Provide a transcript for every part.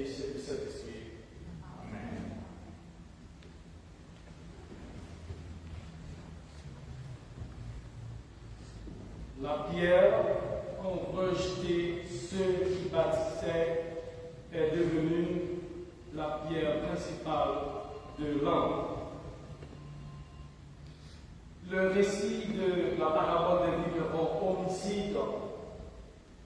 Fils et du Saint-Esprit. Amen. La pierre qu'ont rejeté ceux qui bâtissaient est devenue la pierre principale de l'angle. Le récit de la parabole des vignerons homicide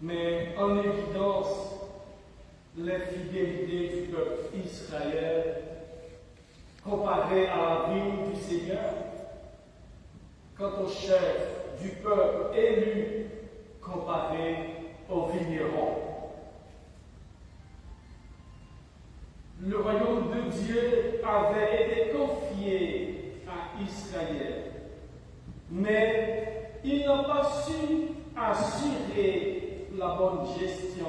met en évidence l'infidélité du peuple Israël comparée à la vie du Seigneur. Quant au chef du peuple élu comparé aux vignerons. Le royaume de Dieu avait été confié à Israël, mais il n'a pas su assurer la bonne gestion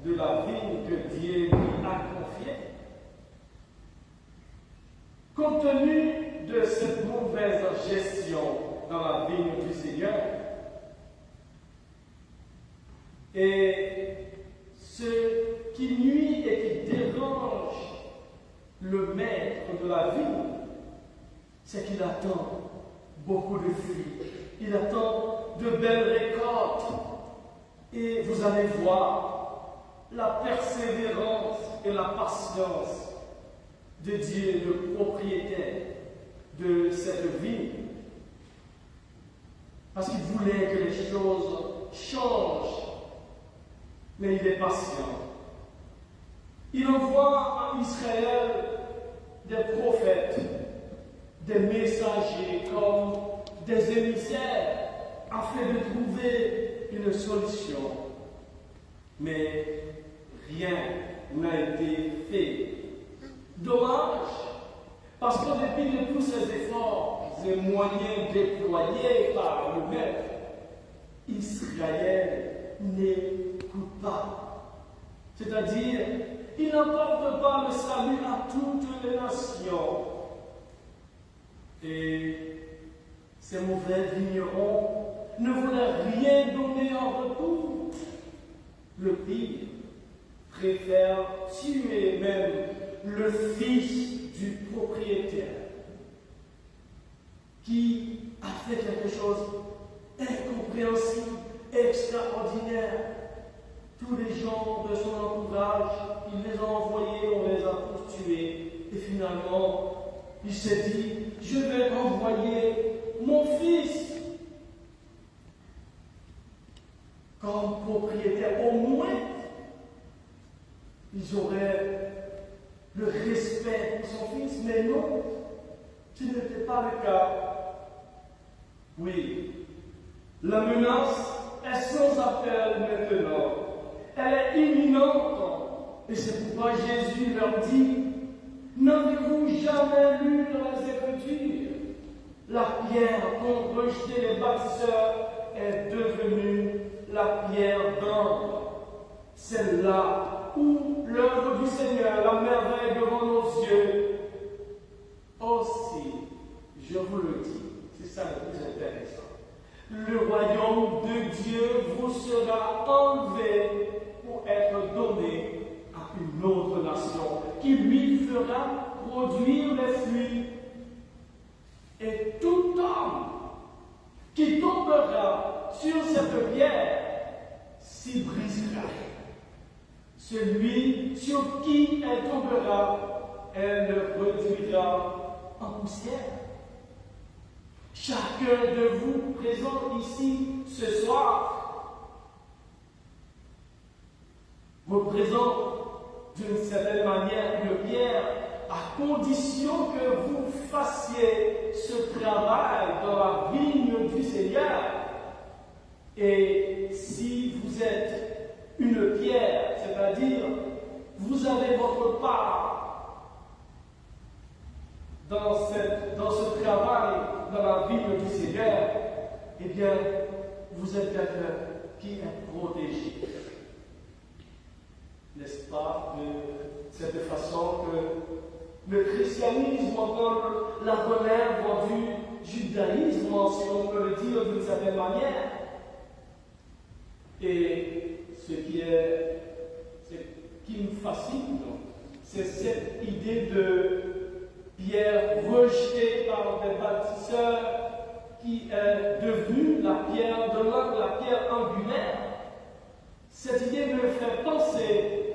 de la vigne que Dieu lui a confiée. Compte tenu de cette mauvaise gestion dans la vigne du Seigneur, et ce qui nuit et qui dérange le maître de la vigne, c'est qu'il attend beaucoup de fruits, il attend de belles récoltes, et vous allez voir la persévérance et la patience de Dieu, le propriétaire de cette vigne. Parce qu'il voulait que les choses changent, mais il est patient. Il envoie à Israël des prophètes, des messagers comme des émissaires, afin de trouver une solution. Mais rien n'a été fait. Dommage, parce qu'en dépit de tous ces efforts et moyens déployés par le maître, Israël n'écoute pas. C'est-à-dire, il n'apporte pas le salut à toutes les nations. Et ces mauvais vignerons ne voulaient rien donner en retour. Le pire préfère tuer même le fils du propriétaire qui a fait quelque chose d'incompréhensible, extraordinaire. Tous les gens de son entourage, il les a envoyés, on les a tous tués. Et finalement, il s'est dit, je vais envoyer mon fils comme propriétaire. Au moins, ils auraient le respect pour son fils, mais non, ce n'était pas le cas. Oui, la menace est sans appel maintenant. Elle est imminente. Et c'est pourquoi Jésus leur dit, n'avez-vous jamais lu dans les Écritures, la pierre qu'ont rejeté les bâtisseurs est devenue la pierre d'angle. C'est là où l'œuvre du Seigneur, la merveille devant nos yeux. Aussi, je vous le dis, c'est ça le plus intéressant. Le royaume de Dieu vous sera enlevé pour être donné à une autre nation qui lui fera produire les fruits. Et tout homme qui tombera sur cette pierre s'y brisera. Celui sur qui elle tombera, elle le réduira en poussière. Chacun de vous présent ici ce soir représente d'une certaine manière une pierre, à condition que vous fassiez ce travail dans la vigne du Seigneur. Et si vous êtes une pierre, c'est-à-dire vous avez votre part dans ce travail, dans la vigne du Seigneur, eh bien, vous êtes quelqu'un qui est protégé. N'est-ce pas, de cette façon que le christianisme, encore la relève du judaïsme, si on peut le dire d'une certaine manière. Et ce qui me fascine c'est cette idée de pierre rejetée par des bâtisseurs qui est devenue la pierre de l'angle, la pierre angulaire. Cette idée me fait penser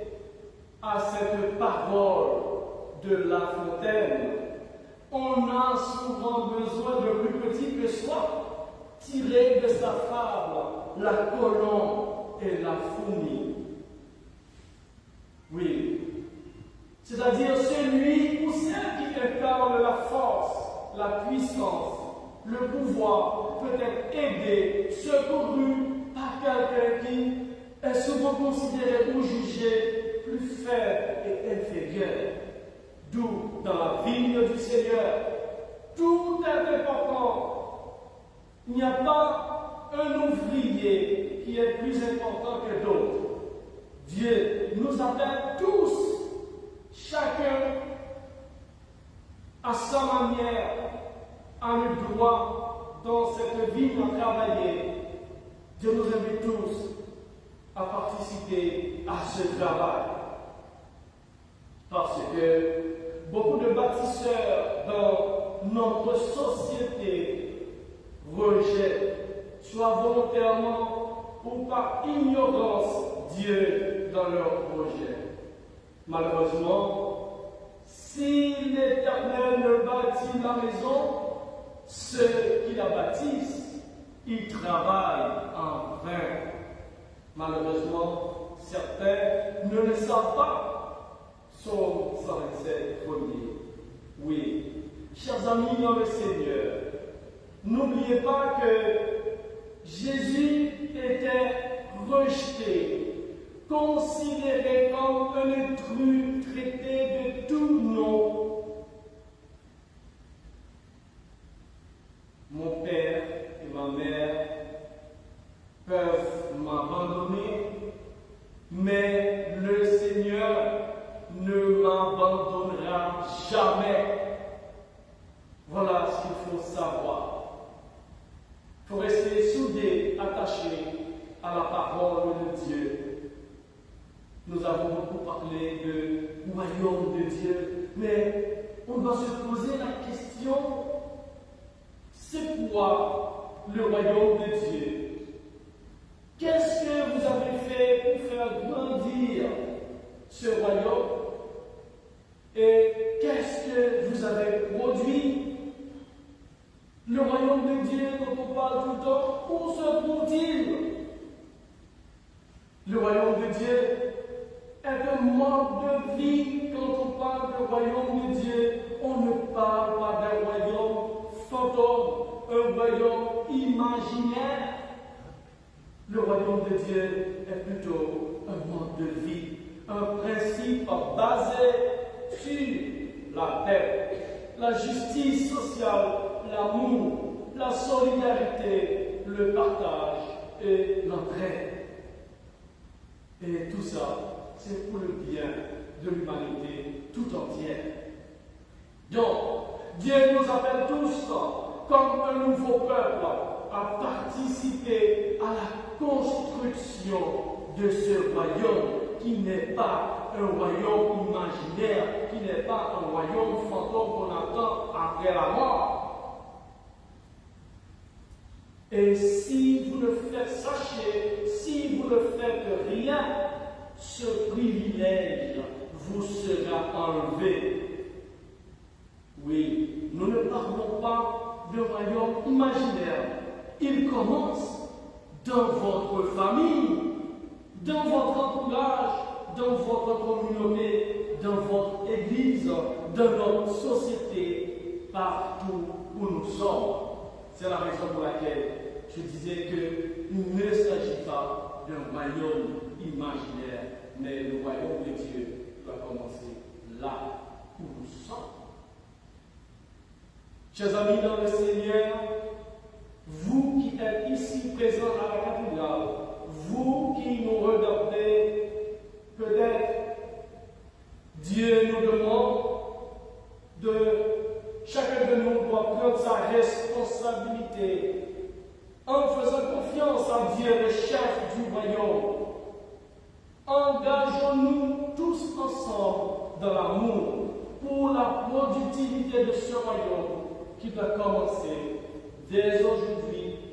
à cette parole de La Fontaine. On a souvent besoin de plus petit que soi, tiré de sa fable, la colombe et la fourmi. Oui, c'est-à-dire celui ou celle qui incarne la force, la puissance, le pouvoir, peut être aidé, secouru par quelqu'un qui est souvent considéré ou jugé plus faible et inférieur. D'où, dans la vigne du Seigneur, tout est important. Il n'y a pas un ouvrier qui est plus important que d'autres. Dieu nous appelle tous, chacun à sa manière, à le droit dans cette vie à travailler. Dieu nous invite tous à participer à ce travail. Parce que beaucoup de bâtisseurs dans notre société rejettent, soit volontairement ou par ignorance, Dieu dans leur projet. Malheureusement, si l'Éternel ne bâtit la maison, ceux qui la bâtissent, ils travaillent en vain. Malheureusement, certains ne le savent pas. Psaume 127, premier. Oui, chers amis dans le Seigneur, n'oubliez pas que Jésus était rejeté, considéré comme un intrus traité de tout nom. Mon père et ma mère peuvent m'abandonner, mais le Seigneur ne m'abandonnera jamais. Voilà ce qu'il faut savoir. Il faut rester soudé, attaché à la parole de Dieu. Nous avons beaucoup parlé du royaume de Dieu, mais on doit se poser la question, c'est quoi le royaume de Dieu? Qu'est-ce que vous avez fait pour faire grandir ce royaume? Et qu'est-ce que vous avez produit? Le royaume de Dieu dont on parle tout le temps, où se trouve-t-il? Le royaume de Dieu est un mode de vie. Quand on parle du royaume de Dieu, on ne parle pas d'un royaume fantôme, un royaume imaginaire. Le royaume de Dieu est plutôt un mode de vie, un principe basé sur la paix, la justice sociale, l'amour, la solidarité, le partage et l'entraide. Et tout ça, c'est pour le bien de l'humanité tout entière. Donc, Dieu nous appelle tous, comme un nouveau peuple, à participer à la construction de ce royaume qui n'est pas un royaume imaginaire, qui n'est pas un royaume fantôme qu'on attend après la mort. Et si vous ne faites, sachez, si vous ne faites rien, ce privilège vous sera enlevé. Oui, nous ne parlons pas de royaume imaginaire. Il commence dans votre famille, dans votre entourage, dans votre communauté, dans votre église, dans notre société, partout où nous sommes. C'est la raison pour laquelle je disais qu'il ne s'agit pas d'un royaume imaginaire, mais le royaume de Dieu doit commencer là où nous sommes. Chers amis dans le Seigneur, vous qui êtes ici présents à la cathédrale, vous qui nous regardez, peut-être Dieu nous demande de, chacun de nous doit prendre sa responsabilité en faisant confiance à Dieu, le chef du royaume. Engageons-nous tous ensemble dans l'amour pour la productivité de ce royaume qui doit commencer dès aujourd'hui